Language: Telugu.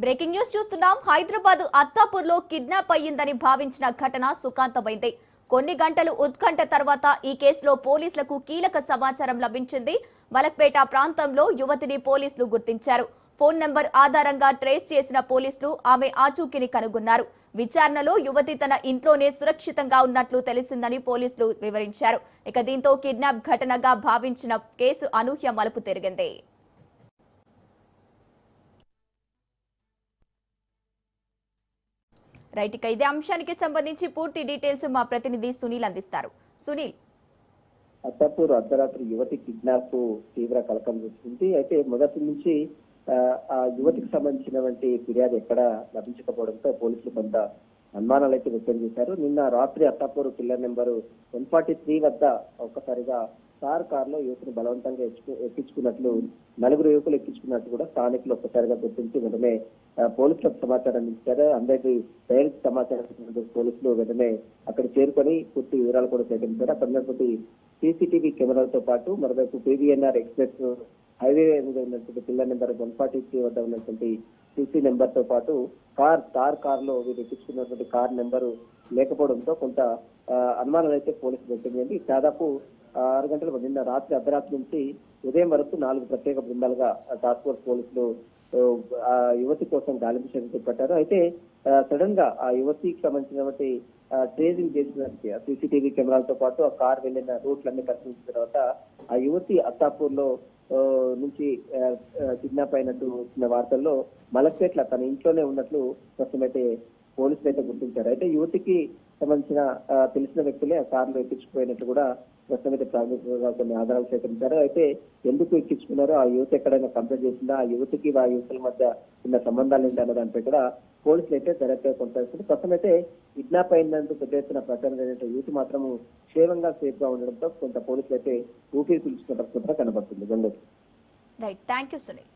బ్రేకింగ్ న్యూస్ చూస్తున్నాం. హైదరాబాద్ అత్తాపూర్ లో కిడ్నాప్ అయ్యిందని భావించిన ఘటన సుఖాంతమైంది. కొన్ని గంటలు ఉత్కంఠ తర్వాత ఈ కేసులో పోలీసులకు కీలక సమాచారం లభించింది. మలక్పేట ప్రాంతంలో యువతిని పోలీసులు గుర్తించారు. ఫోన్ నంబర్ ఆధారంగా ట్రేస్ చేసిన పోలీసులు ఆమె ఆచూకీని కనుగొన్నారు. విచారణలో యువతి తన ఇంట్లోనే సురక్షితంగా ఉన్నట్లు తెలిసిందని పోలీసులు వివరించారు. ఇక దీంతో కిడ్నాప్ ఘటనగా భావించిన కేసు అనూహ్య మలుపు తిరిగింది. రైట్, ఇక ఇదే అంశానికి సంబంధించి పూర్తి డీటెయిల్స్ మా ప్రతినిధి సునీల్ అందిస్తారు. సునీల్, అత్తాపూర్ అర్ధరాత్రి యువతి కిడ్నాప్ తీవ్ర కలకం చూస్తుంది. అయితే మొదటి నుంచి ఆ యువతికి సంబంధించినటువంటి ఫిర్యాదు ఎక్కడ లభించకపోవడంతో పోలీసులు కొంత అనుమానాలు అయితే వ్యక్తం చేశారు. నిన్న రాత్రి అత్తాపూర్ పిల్లర్ నెంబరు 143 వద్ద ఒక్కసారిగా కారులో యువతిని బలవంతంగా ఎక్కించుకున్నట్లు, నలుగురు యువకులు ఎక్కించుకున్నట్టు కూడా స్థానికులు ఒక్కసారిగా గుర్తించి వెంటనే పోలీసులకు సమాచారం ఇచ్చారు. అందరికీ డైరెక్ట్ సమాచారం పోలీసులు వెంటనే అక్కడ చేరుకొని పూర్తి వివరాలు కూడా సేకరించారు. అక్కడ ఉన్నటువంటి సీసీటీవీ కెమెరాలతో పాటు మరోవైపు పీవీఎన్ఆర్ ఎక్స్ప్రెస్ హైవే మీద ఉన్నటువంటి పిల్లర్ నెంబర్ 143 వద్ద ఉన్నటువంటి సీసీ నెంబర్ తో పాటు కారులో వీరు ఎక్కించుకున్నటువంటి కార్ నెంబరు లేకపోవడంతో కొంత అనుమానాలు అయితే పోలీసులు వ్యక్తం చేయండి. దాదాపు 6 గంటల నిన్న రాత్రి అర్ధరాత్రి నుంచి ఉదయం వరకు 4 ప్రత్యేక బృందాలుగా టాస్క్ ఫోర్స్ పోలీసులు ఆ యువతి కోసం గాలింపు చర్యలు చేపట్టారు. అయితే సడన్ గా ఆ యువతికి సంబంధించినటువంటి ట్రేసింగ్ చేసిన సీసీటీవీ కెమెరాలతో పాటు ఆ కార్ వెళ్లిన రూట్లన్నీ పరిశీలించిన తర్వాత ఆ యువతి అత్తాపూర్ లో నుంచి కిడ్నాప్ అయినట్టు వచ్చిన వార్తల్లో మలక్పేట్ల తన ఇంట్లోనే ఉన్నట్లు ప్రస్తుతమైతే పోలీసులు అయితే గుర్తించారు. అయితే యువతికి సంబంధించిన తెలిసిన వ్యక్తులే ఆ కారులో ఎక్కించుకుపోయినట్లు కూడా ప్రస్తుతమైతే ప్రాథమికంగా కొన్ని ఆధారాలు సేకరించారు. అయితే ఎందుకు ఎక్కించుకున్నారో, ఆ యువత ఎక్కడైనా కంప్లైంట్ చేసిందా, ఆ యువతికి ఆ యువతుల మధ్య ఉన్న సంబంధాలు ఏంటి అన్న దానిపై కూడా పోలీసులు అయితే దర్యాప్తు కొనసాగుతుంది. ప్రస్తుతం అయితే కిడ్నాప్ అయినందుకు పెద్ద ఎత్తున ప్రచారం జరిగిన యువతి మాత్రము క్షేమంగా సేఫ్ గా ఉండడంతో కొంత పోలీసులు అయితే ఊపిరి పీల్చుకున్న కనబడుతుంది. Right, thank you Sunil.